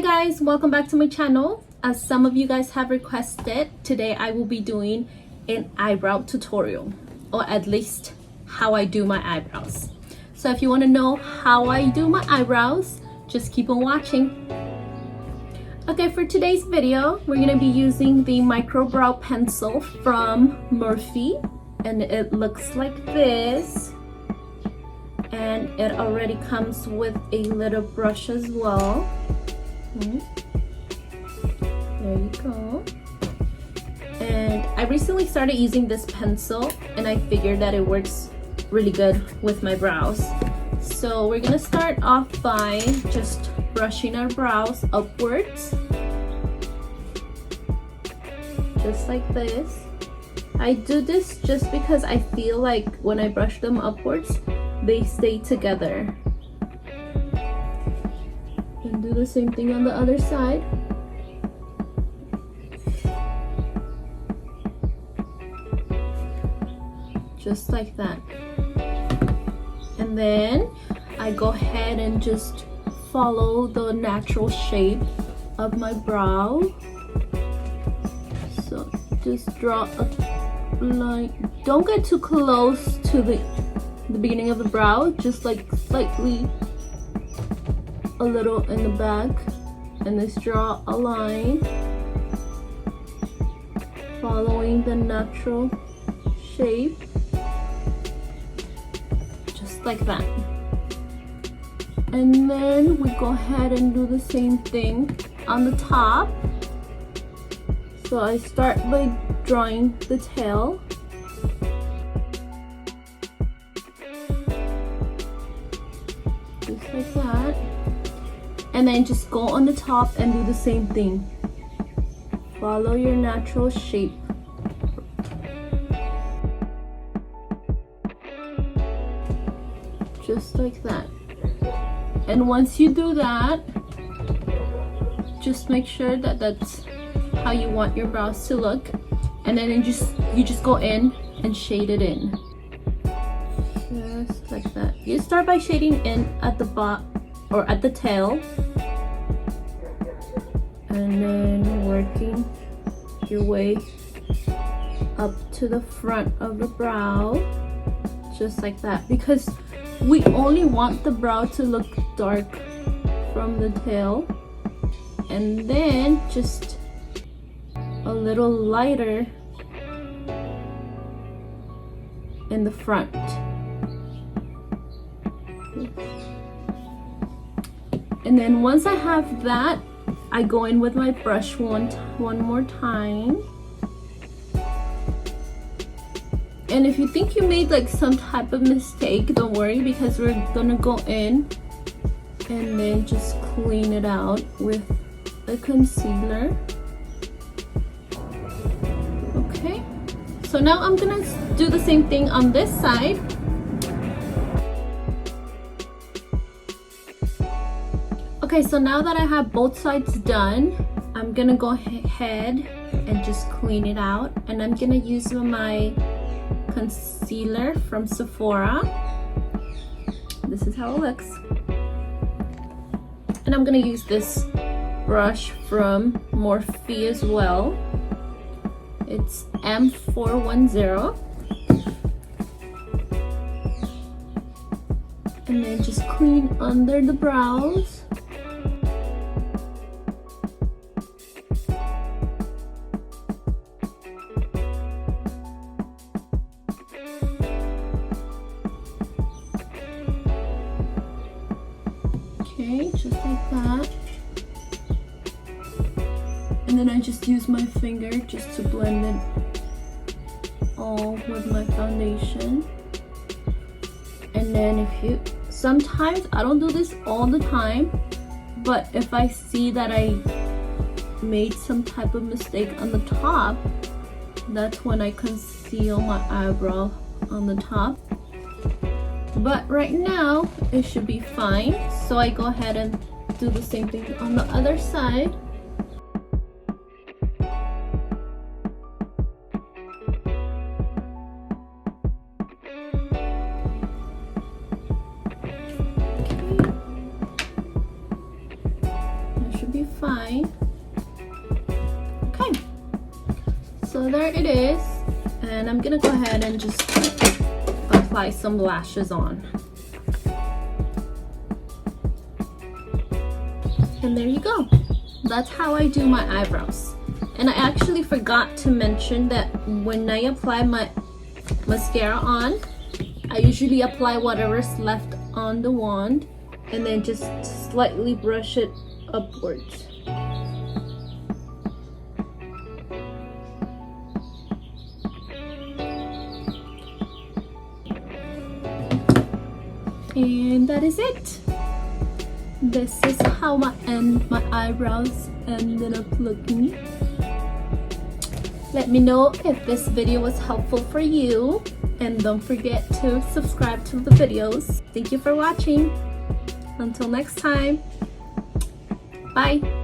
guys, welcome back to my channel. As some of you guys have requested, today I will be doing an eyebrow tutorial, or at least how I do my eyebrows. So if you want to know how I do my eyebrows, just keep on watching. Okay, for today's video, we're going to be using the micro brow pencil from Morphe, and it looks like this. And it already comes with a little brush as well. There you go. And I recently started using this pencil and I figured that it works really good with my brows. So we're gonna start off by just brushing our brows upwards, just like this. I do this just because I feel like when I brush them upwards, they stay together. And do the same thing on the other side. Just like that. And then I go ahead and just follow the natural shape of my brow. So just draw a line. Don't get too close to the beginning of the brow, just like slightly a little in the back, and just draw a line following the natural shape, just like that. And then we go ahead and do the same thing on the top. So I start by drawing the tail. Just like that. And then just go on the top and do the same thing. Follow your natural shape. Just like that. And once you do that, just make sure that that's how you want your brows to look. And then you just go in and shade it in. Just like that. You start by shading in at the bottom or at the tail, and then working your way up to the front of the brow, just like that, because we only want the brow to look dark from the tail, and then just a little lighter in the front. And then once I have that, I go in with my brush one more time. And if you think you made like some type of mistake, don't worry, because we're gonna go in and then just clean it out with a concealer. Okay, so now I'm gonna do the same thing on this side. Okay, so now that I have both sides done, I'm gonna go ahead and just clean it out. And I'm gonna use my concealer from Sephora. This is how it looks. And I'm gonna use this brush from Morphe as well. It's M410. And then just clean under the brows. Okay, just like that. And then I just use my finger just to blend it all with my foundation. And then sometimes, I don't do this all the time, but if I see that I made some type of mistake on the top, that's when I conceal my eyebrow on the top. But right now it should be fine, so I go ahead and do the same thing on the other side. be fine. Okay, so there it is, and I'm gonna go ahead and just apply some lashes on. And there you go. That's how I do my eyebrows. And I actually forgot to mention that when I apply my mascara on, I usually apply whatever's left on the wand and then just slightly brush it upwards. And that is it. This is how my eyebrows ended up looking. Let me know if this video was helpful for you, and don't forget to subscribe to the videos. Thank you for watching. Until next time, bye.